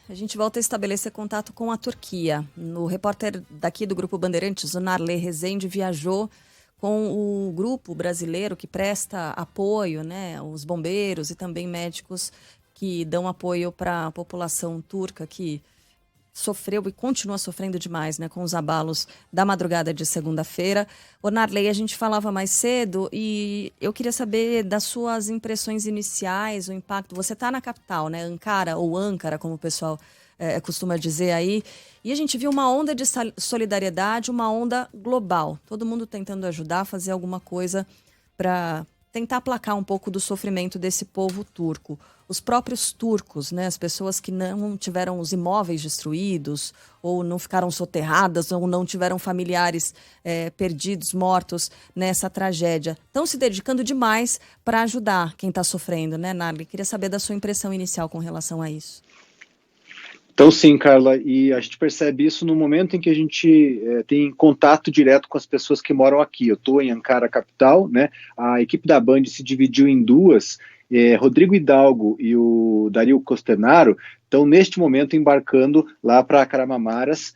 a gente volta a estabelecer contato com a Turquia. O repórter daqui do Grupo Bandeirantes, o Narley Rezende, viajou com o grupo brasileiro que presta apoio, né, os bombeiros e também médicos que dão apoio para a população turca que sofreu e continua sofrendo demais, né, com os abalos da madrugada de segunda-feira. Ô Narley, a gente falava mais cedo e eu queria saber das suas impressões iniciais, o impacto. Você está na capital, né, Ankara ou Ankara, como o pessoal costuma dizer aí, e a gente viu uma onda de solidariedade, uma onda global. Todo mundo tentando ajudar, fazer alguma coisa para tentar aplacar um pouco do sofrimento desse povo turco. Os próprios turcos, né, as pessoas que não tiveram os imóveis destruídos, ou não ficaram soterradas, ou não tiveram familiares perdidos, mortos nessa tragédia, estão se dedicando demais para ajudar quem está sofrendo, né, Narli? Queria saber da sua impressão inicial com relação a isso. Então sim, Carla, e a gente percebe isso no momento em que a gente tem contato direto com as pessoas que moram aqui. Eu estou em Ankara, capital, né? A equipe da Band se dividiu em duas. Rodrigo Hidalgo e o Dario Costenaro estão neste momento embarcando lá para Kahramanmaraş,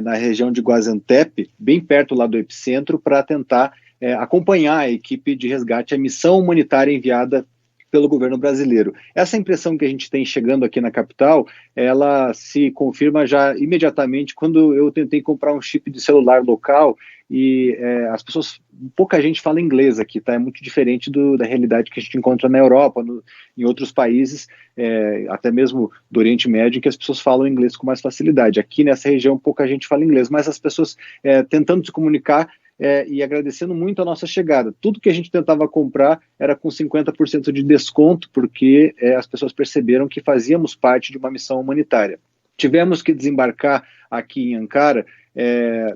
na região de Gaziantep, bem perto lá do epicentro, para tentar acompanhar a equipe de resgate, a missão humanitária enviada pelo governo brasileiro. Essa impressão que a gente tem chegando aqui na capital, ela se confirma já imediatamente quando eu tentei comprar um chip de celular local e as pessoas, pouca gente fala inglês aqui, tá? É muito diferente da realidade que a gente encontra na Europa, em outros países, até mesmo do Oriente Médio, em que as pessoas falam inglês com mais facilidade. Aqui nessa região pouca gente fala inglês, mas as pessoas tentando se comunicar e agradecendo muito a nossa chegada. Tudo que a gente tentava comprar era com 50% de desconto, porque as pessoas perceberam que fazíamos parte de uma missão humanitária. Tivemos que desembarcar aqui em Ankara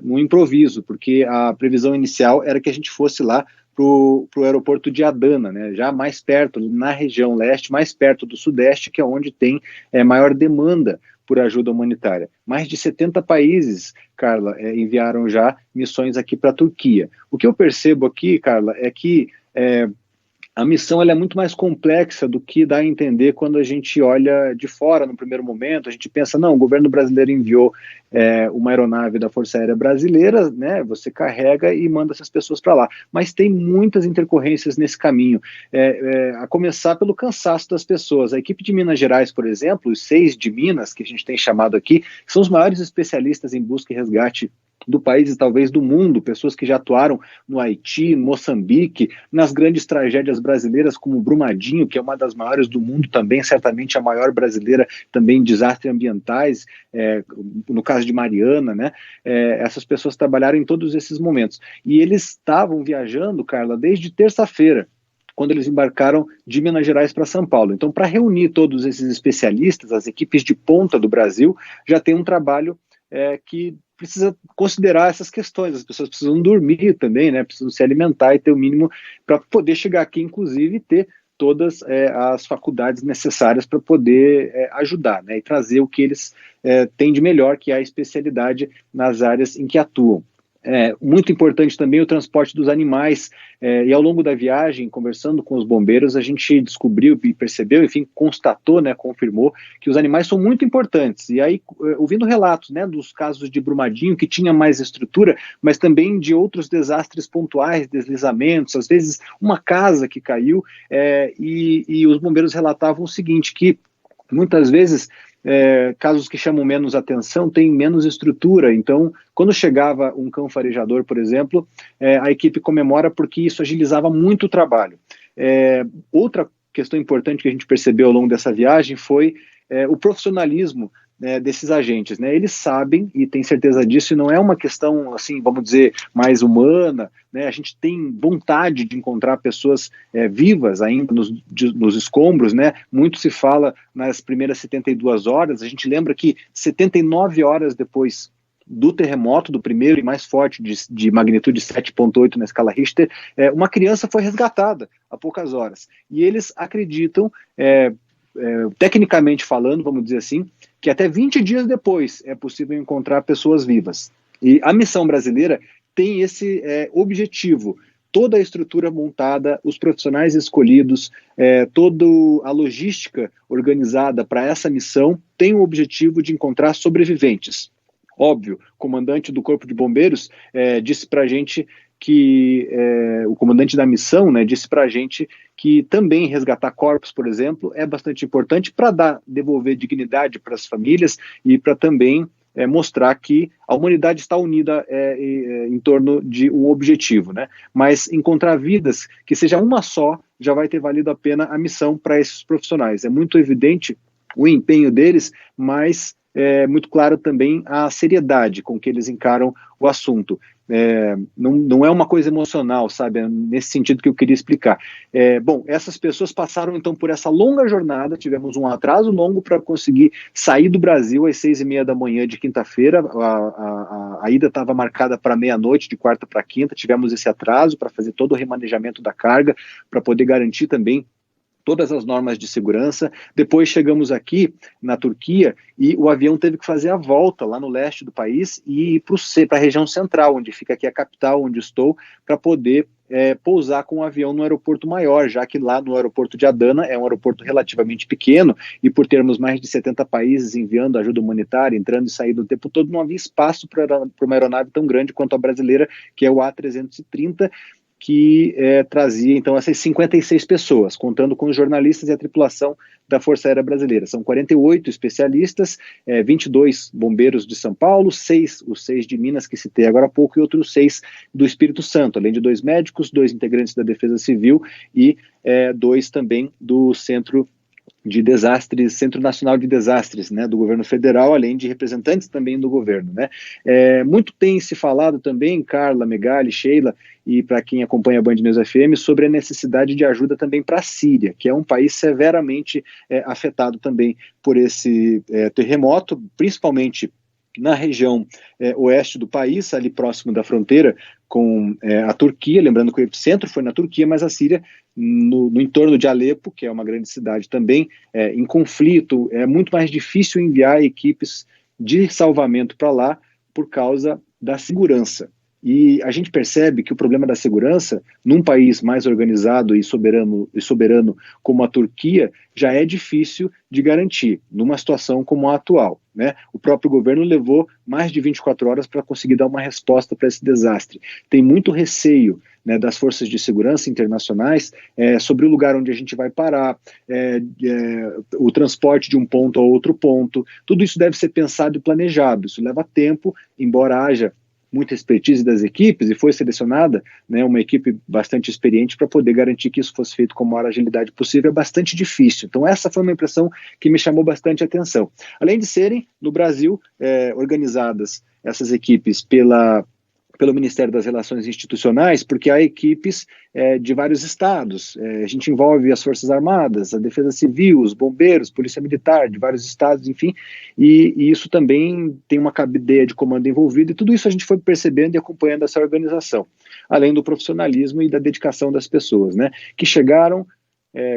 no improviso, porque a previsão inicial era que a gente fosse lá para o aeroporto de Adana, né, já mais perto, na região leste, mais perto do sudeste, que é onde tem maior demanda por ajuda humanitária. Mais de 70 países, Carla, enviaram já missões aqui para a Turquia. O que eu percebo aqui, Carla, é que a missão ela é muito mais complexa do que dá a entender quando a gente olha de fora no primeiro momento. A gente pensa, não, o governo brasileiro enviou uma aeronave da Força Aérea Brasileira, né, você carrega e manda essas pessoas para lá. Mas tem muitas intercorrências nesse caminho, a começar pelo cansaço das pessoas. A equipe de Minas Gerais, por exemplo, os 6 de Minas, que a gente tem chamado aqui, são os maiores especialistas em busca e resgate do país e talvez do mundo, pessoas que já atuaram no Haiti, no Moçambique, nas grandes tragédias brasileiras como Brumadinho, que é uma das maiores do mundo também, certamente a maior brasileira também em desastres ambientais, no caso de Mariana, né? Essas pessoas trabalharam em todos esses momentos. E eles estavam viajando, Carla, desde terça-feira, quando eles embarcaram de Minas Gerais para São Paulo. Então, para reunir todos esses especialistas, as equipes de ponta do Brasil, já tem um trabalho que precisa considerar essas questões. As pessoas precisam dormir também, né? Precisam se alimentar e ter o mínimo para poder chegar aqui, inclusive, e ter todas as faculdades necessárias para poder ajudar, né? E trazer o que eles têm de melhor, que é a especialidade nas áreas em que atuam. Muito importante também o transporte dos animais, e ao longo da viagem, conversando com os bombeiros, a gente descobriu e percebeu, enfim, constatou, né, confirmou que os animais são muito importantes. E aí, ouvindo relatos, né, dos casos de Brumadinho, que tinha mais estrutura, mas também de outros desastres pontuais, deslizamentos, às vezes uma casa que caiu, e os bombeiros relatavam o seguinte, que muitas vezes casos que chamam menos atenção têm menos estrutura. Então, quando chegava um cão farejador, por exemplo, a equipe comemora porque isso agilizava muito o trabalho. Outra questão importante que a gente percebeu ao longo dessa viagem foi o profissionalismo desses agentes, né? Eles sabem e têm certeza disso, e não é uma questão, assim, vamos dizer, mais humana, né? A gente tem vontade de encontrar pessoas vivas ainda nos escombros, né? Muito se fala nas primeiras 72 horas, a gente lembra que 79 horas depois do terremoto, do primeiro e mais forte, de magnitude 7,8 na escala Richter, uma criança foi resgatada há poucas horas, e eles acreditam, tecnicamente falando, vamos dizer assim, que até 20 dias depois é possível encontrar pessoas vivas. E a missão brasileira tem esse objetivo, toda a estrutura montada, os profissionais escolhidos, toda a logística organizada para essa missão tem o objetivo de encontrar sobreviventes. Óbvio, o comandante do Corpo de Bombeiros disse para a gente que o comandante da missão, né, disse para a gente que também resgatar corpos, por exemplo, é bastante importante para devolver dignidade para as famílias e para também mostrar que a humanidade está unida em torno de um objetivo, né? Mas encontrar vidas, que seja uma só, já vai ter valido a pena a missão para esses profissionais. É muito evidente o empenho deles, mas é muito claro também a seriedade com que eles encaram o assunto. Não é uma coisa emocional, sabe? É nesse sentido que eu queria explicar. Bom, essas pessoas passaram então por essa longa jornada, tivemos um atraso longo para conseguir sair do Brasil às 6h30 da manhã de quinta-feira, a ida estava marcada para meia-noite, de quarta para quinta, tivemos esse atraso para fazer todo o remanejamento da carga, para poder garantir também todas as normas de segurança. Depois chegamos aqui na Turquia e o avião teve que fazer a volta lá no leste do país e ir para a região central, onde fica aqui a capital, onde estou, para poder pousar com o avião no aeroporto maior, já que lá no aeroporto de Adana é um aeroporto relativamente pequeno e por termos mais de 70 países enviando ajuda humanitária, entrando e saindo o tempo todo, não havia espaço para uma aeronave tão grande quanto a brasileira, que é o A330, que trazia, então, essas 56 pessoas, contando com os jornalistas e a tripulação da Força Aérea Brasileira. São 48 especialistas, 22 bombeiros de São Paulo, os 6 de Minas, que citei agora há pouco, e outros 6 do Espírito Santo, além de 2 médicos, 2 integrantes da Defesa Civil e 2 também do Centro Nacional de Desastres, né, do governo federal, além de representantes também do governo, né. Muito tem se falado também, Carla, Megali, Sheila, e para quem acompanha a Band News FM, sobre a necessidade de ajuda também para a Síria, que é um país severamente afetado também por esse terremoto, principalmente na região oeste do país, ali próximo da fronteira com a Turquia, lembrando que o epicentro foi na Turquia, mas a Síria no entorno de Alepo, que é uma grande cidade também, em conflito, é muito mais difícil enviar equipes de salvamento para lá por causa da segurança. E a gente percebe que o problema da segurança, num país mais organizado e soberano como a Turquia, já é difícil de garantir, numa situação como a atual, né? O próprio governo levou mais de 24 horas para conseguir dar uma resposta para esse desastre. Tem muito receio, né, das forças de segurança internacionais sobre o lugar onde a gente vai parar, o transporte de um ponto a outro ponto. Tudo isso deve ser pensado e planejado. Isso leva tempo, embora haja muita expertise das equipes, e foi selecionada, né, uma equipe bastante experiente para poder garantir que isso fosse feito com a maior agilidade possível. É bastante difícil. Então essa foi uma impressão que me chamou bastante atenção. Além de serem, no Brasil, organizadas essas equipes pelo Ministério das Relações Institucionais, porque há equipes de vários estados. A gente envolve as Forças Armadas, a Defesa Civil, os bombeiros, Polícia Militar, de vários estados, enfim, e isso também tem uma cadeia de comando envolvida, e tudo isso a gente foi percebendo e acompanhando essa organização, além do profissionalismo e da dedicação das pessoas, né, que chegaram,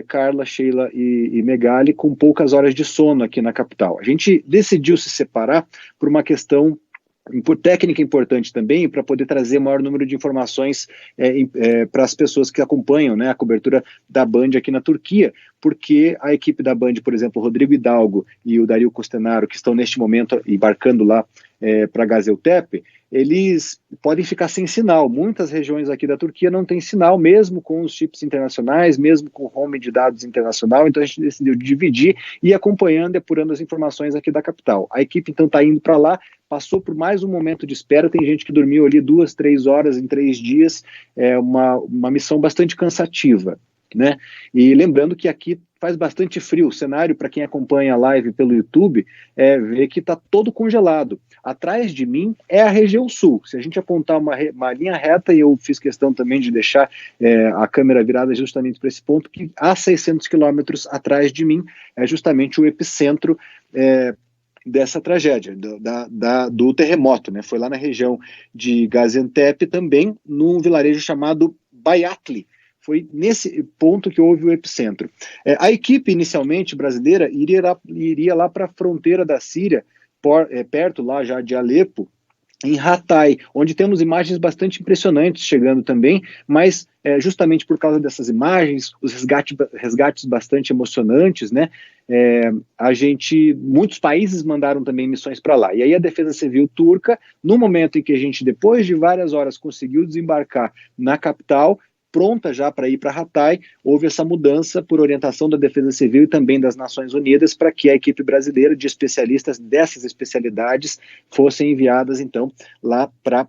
Carla, Sheila e Megali, com poucas horas de sono aqui na capital. A gente decidiu se separar por uma questão técnica importante também, para poder trazer maior número de informações para as pessoas que acompanham, né, a cobertura da Band aqui na Turquia, porque a equipe da Band, por exemplo, o Rodrigo Hidalgo e o Dario Costenaro, que estão neste momento embarcando lá para Gaziantep, eles podem ficar sem sinal. Muitas regiões aqui da Turquia não têm sinal, mesmo com os chips internacionais, mesmo com o home de dados internacional. Então a gente decidiu dividir e ir acompanhando e apurando as informações aqui da capital. A equipe então está indo para lá, passou por mais um momento de espera, tem gente que dormiu ali 2, 3 horas em 3 dias, uma missão bastante cansativa, né? E lembrando que aqui faz bastante frio. O cenário, para quem acompanha a live pelo YouTube, vê que está todo congelado. Atrás de mim é a região sul. Se a gente apontar uma linha reta, e eu fiz questão também de deixar a câmera virada justamente para esse ponto, que a 600 quilômetros atrás de mim é justamente o epicentro dessa tragédia, do terremoto, né? Foi lá na região de Gaziantep, também num vilarejo chamado Bayatli. Foi nesse ponto que houve o epicentro. A equipe inicialmente brasileira iria lá para a fronteira da Síria, perto lá já de Alepo, em Hatay, onde temos imagens bastante impressionantes chegando também, mas justamente por causa dessas imagens, os resgates bastante emocionantes, né? Muitos países mandaram também missões para lá. E aí a Defesa Civil turca, no momento em que a gente, depois de várias horas, conseguiu desembarcar na capital, pronta já para ir para Hatay, houve essa mudança por orientação da Defesa Civil e também das Nações Unidas para que a equipe brasileira de especialistas dessas especialidades fossem enviadas, então, lá para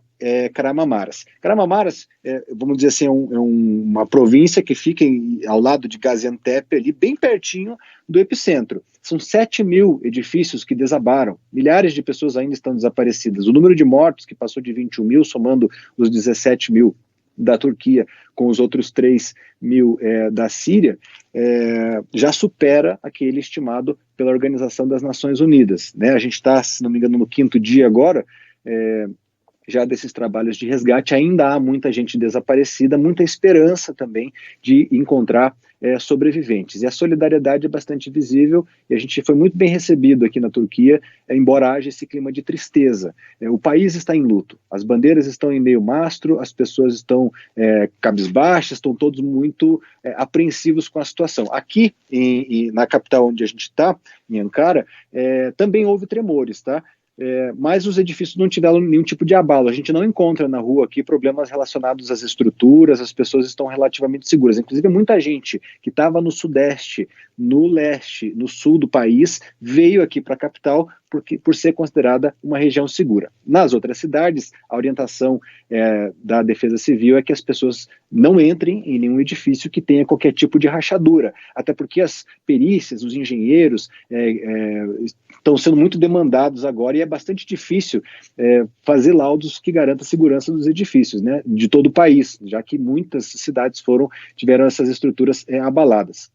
Kahramanmaraş. Kahramanmaraş, vamos dizer assim, uma província que fica ao lado de Gaziantep, ali bem pertinho do epicentro. São 7.000 edifícios que desabaram, milhares de pessoas ainda estão desaparecidas. O número de mortos, que passou de 21.000, somando os 17.000 da Turquia com os outros 3.000 da Síria, já supera aquele estimado pela Organização das Nações Unidas, né? A gente está, se não me engano, no 5º dia agora, já desses trabalhos de resgate. Ainda há muita gente desaparecida, muita esperança também de encontrar sobreviventes. E a solidariedade é bastante visível, e a gente foi muito bem recebido aqui na Turquia, embora haja esse clima de tristeza. O país está em luto, as bandeiras estão em meio mastro, as pessoas estão cabisbaixas, estão todos muito apreensivos com a situação. Aqui, na capital onde a gente está, em Ankara, também houve tremores, tá? Mas os edifícios não tiveram nenhum tipo de abalo. A gente não encontra na rua aqui problemas relacionados às estruturas, as pessoas estão relativamente seguras. Inclusive, muita gente que estava no sudeste, no leste, no sul do país, veio aqui para a capital por ser considerada uma região segura. Nas outras cidades, a orientação da Defesa Civil é que as pessoas não entrem em nenhum edifício que tenha qualquer tipo de rachadura, até porque as perícias, os engenheiros estão sendo muito demandados agora, e é bastante difícil fazer laudos que garantam a segurança dos edifícios, né, de todo o país, já que muitas cidades tiveram essas estruturas abaladas.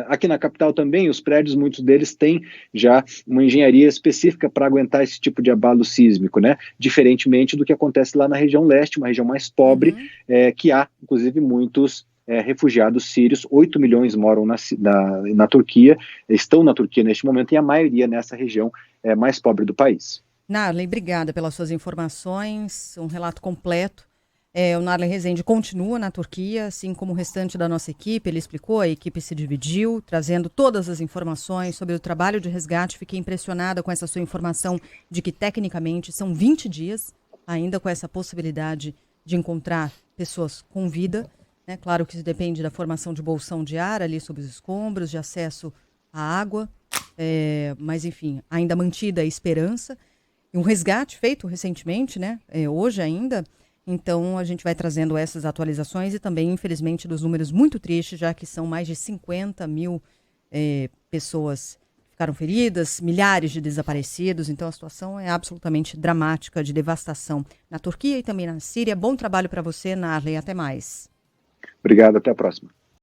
Aqui na capital também, os prédios, muitos deles têm já uma engenharia específica para aguentar esse tipo de abalo sísmico, né? Diferentemente do que acontece lá na região leste, uma região mais pobre, que há, inclusive, muitos refugiados sírios. 8 milhões moram na Turquia, estão na Turquia neste momento, e a maioria nessa região mais pobre do país. Narlen, obrigada pelas suas informações, um relato completo. O Narlen Rezende continua na Turquia, assim como o restante da nossa equipe. Ele explicou, a equipe se dividiu, trazendo todas as informações sobre o trabalho de resgate. Fiquei impressionada com essa sua informação de que, tecnicamente, são 20 dias, ainda com essa possibilidade de encontrar pessoas com vida. Né? Claro que isso depende da formação de bolsão de ar ali sob os escombros, de acesso à água, mas, enfim, ainda mantida a esperança. E um resgate feito recentemente, né? Hoje ainda. Então, a gente vai trazendo essas atualizações e também, infelizmente, dos números muito tristes, já que são mais de 50.000 pessoas que ficaram feridas, milhares de desaparecidos. Então, a situação é absolutamente dramática, de devastação na Turquia e também na Síria. Bom trabalho para você, Narlen. Até mais. Obrigado, até a próxima.